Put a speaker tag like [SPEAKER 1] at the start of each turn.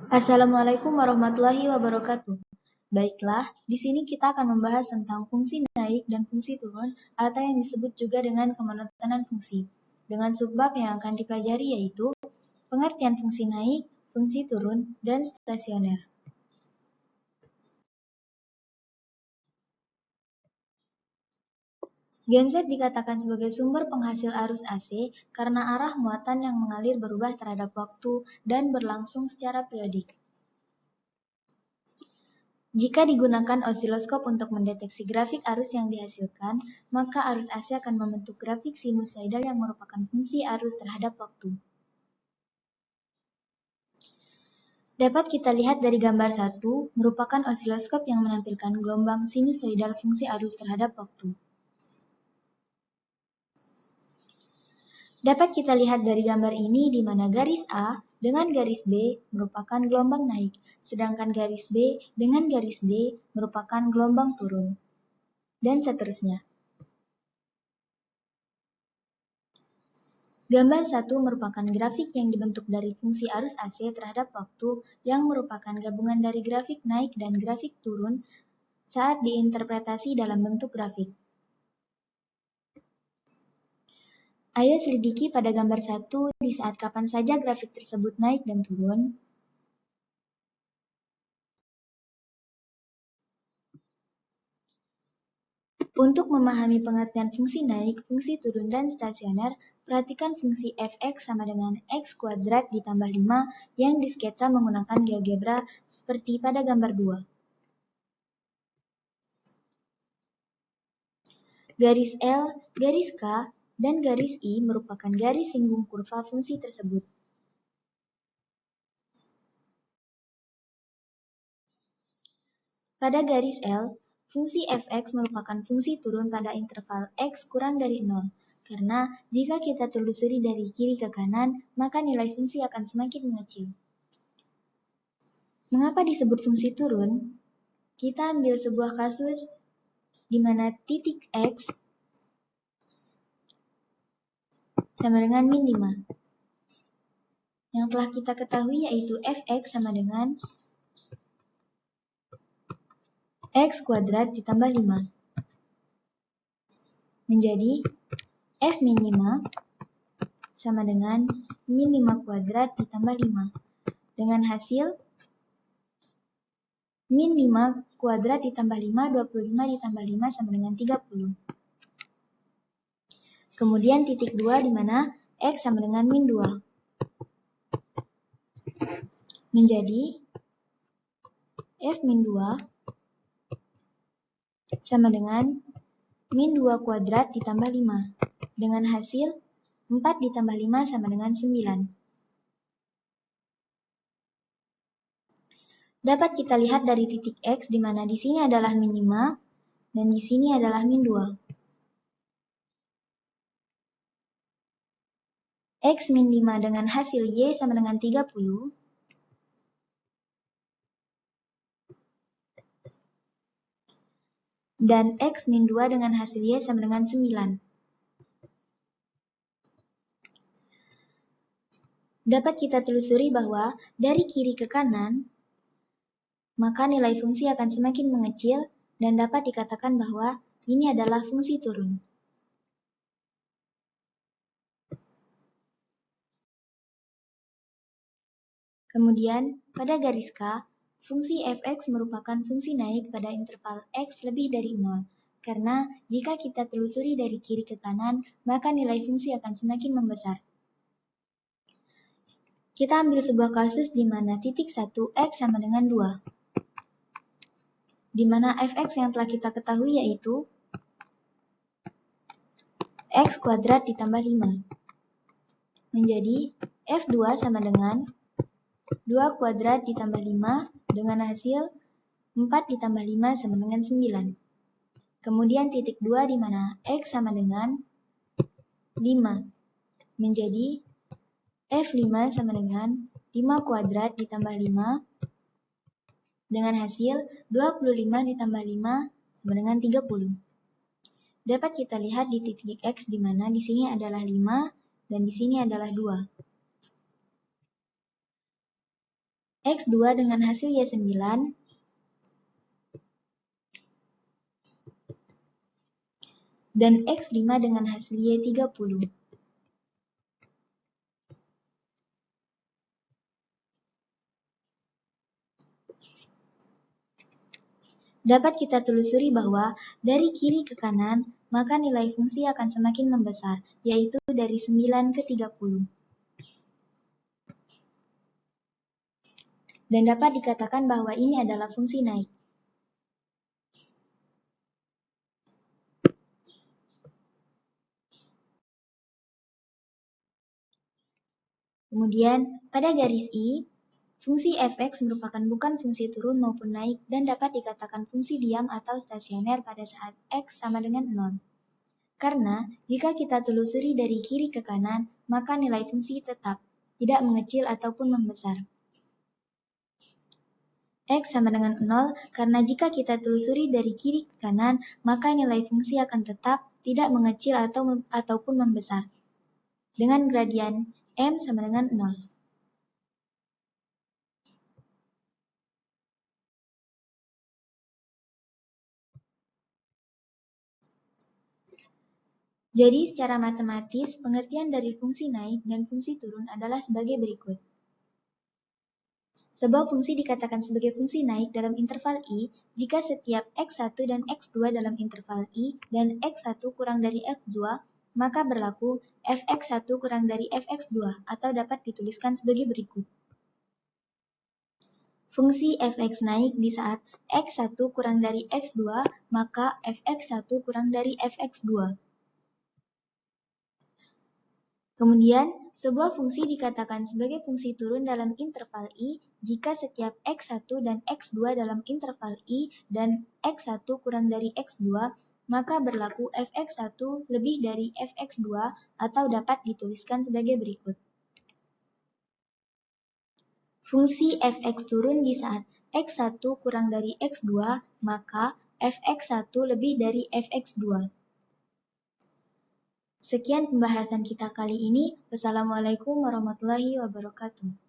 [SPEAKER 1] Assalamualaikum warahmatullahi wabarakatuh. Baiklah, di sini kita akan membahas tentang fungsi naik dan fungsi turun atau yang disebut juga dengan kemonotonan fungsi. Dengan subbab yang akan dipelajari yaitu pengertian fungsi naik, fungsi turun, dan stasioner. Genset dikatakan sebagai sumber penghasil arus AC karena arah muatan yang mengalir berubah terhadap waktu dan berlangsung secara periodik. Jika digunakan osiloskop untuk mendeteksi grafik arus yang dihasilkan, maka arus AC akan membentuk grafik sinusoidal yang merupakan fungsi arus terhadap waktu. Dapat kita lihat dari gambar 1, merupakan osiloskop yang menampilkan gelombang sinusoidal fungsi arus terhadap waktu. Dapat kita lihat dari gambar ini di mana garis A dengan garis B merupakan gelombang naik, sedangkan garis B dengan garis D merupakan gelombang turun, dan seterusnya. Gambar 1 merupakan grafik yang dibentuk dari fungsi arus AC terhadap waktu yang merupakan gabungan dari grafik naik dan grafik turun saat diinterpretasi dalam bentuk grafik. Ayo selidiki pada gambar 1 di saat kapan saja grafik tersebut naik dan turun. Untuk memahami pengertian fungsi naik, fungsi turun, dan stasioner, perhatikan fungsi fx sama dengan x kuadrat ditambah 5 yang disketsa menggunakan GeoGebra seperti pada gambar 2. Garis L, garis K, dan garis I merupakan garis singgung kurva fungsi tersebut. Pada garis L, fungsi fx merupakan fungsi turun pada interval x kurang dari 0, karena jika kita telusuri dari kiri ke kanan, maka nilai fungsi akan semakin mengecil. Mengapa disebut fungsi turun? Kita ambil sebuah kasus di mana titik x sama dengan min 5. Yang telah kita ketahui yaitu fx sama dengan x kuadrat ditambah 5. Menjadi f min 5 sama dengan min 5 kuadrat ditambah 5. Dengan hasil min 5 kuadrat ditambah 5, 25 ditambah 5 sama dengan 30. Kemudian titik 2 di mana x sama dengan min 2. Menjadi f min 2 sama dengan min 2 kuadrat ditambah 5. Dengan hasil 4 ditambah 5 sama dengan 9. Dapat kita lihat dari titik x di mana di sini adalah min 5 dan di sini adalah min 2. X min 5 dengan hasil Y sama dengan 30. Dan X min 2 dengan hasil Y sama dengan 9. Dapat kita telusuri bahwa dari kiri ke kanan, maka nilai fungsi akan semakin mengecil dan dapat dikatakan bahwa ini adalah fungsi turun. Kemudian, pada garis K, fungsi fx merupakan fungsi naik pada interval x lebih dari 0. Karena jika kita telusuri dari kiri ke kanan, maka nilai fungsi akan semakin membesar. Kita ambil sebuah kasus di mana titik 1 x sama dengan 2. Di mana fx yang telah kita ketahui yaitu x kuadrat ditambah 5. Menjadi f2 sama dengan 2 kuadrat ditambah 5 dengan hasil 4 ditambah 5 sama dengan 9. Kemudian titik 2 di mana x sama dengan 5. Menjadi f5 sama dengan 5 kuadrat ditambah 5 dengan hasil 25 ditambah 5 sama dengan 30. Dapat kita lihat di titik x di mana di sini adalah 5 dan di sini adalah 2. X2 dengan hasil Y9 dan X5 dengan hasil Y30. Dapat kita telusuri bahwa dari kiri ke kanan, maka nilai fungsi akan semakin membesar, yaitu dari 9 ke 30. Dan dapat dikatakan bahwa ini adalah fungsi naik. Kemudian, pada garis I, fungsi f(x) merupakan bukan fungsi turun maupun naik dan dapat dikatakan fungsi diam atau stasioner pada saat x sama dengan 0. Karena, jika kita telusuri dari kiri ke kanan, maka nilai fungsi tetap, tidak mengecil ataupun membesar. X sama dengan 0, karena jika kita telusuri dari kiri ke kanan, maka nilai fungsi akan tetap, tidak mengecil ataupun membesar. Dengan gradian M sama dengan 0. Jadi, secara matematis, pengertian dari fungsi naik dan fungsi turun adalah sebagai berikut. Sebuah fungsi dikatakan sebagai fungsi naik dalam interval I jika setiap x1 dan x2 dalam interval I dan x1 kurang dari x2, maka berlaku fx1 kurang dari fx2 atau dapat dituliskan sebagai berikut. Fungsi fx naik di saat x1 kurang dari x2, maka fx1 kurang dari fx2. Kemudian, sebuah fungsi dikatakan sebagai fungsi turun dalam interval I jika setiap x1 dan x2 dalam interval I dan x1 kurang dari x2, maka berlaku fx1 lebih dari fx2 atau dapat dituliskan sebagai berikut. Fungsi fx turun di saat x1 kurang dari x2, maka fx1 lebih dari fx2. Sekian pembahasan kita kali ini. Wassalamualaikum warahmatullahi wabarakatuh.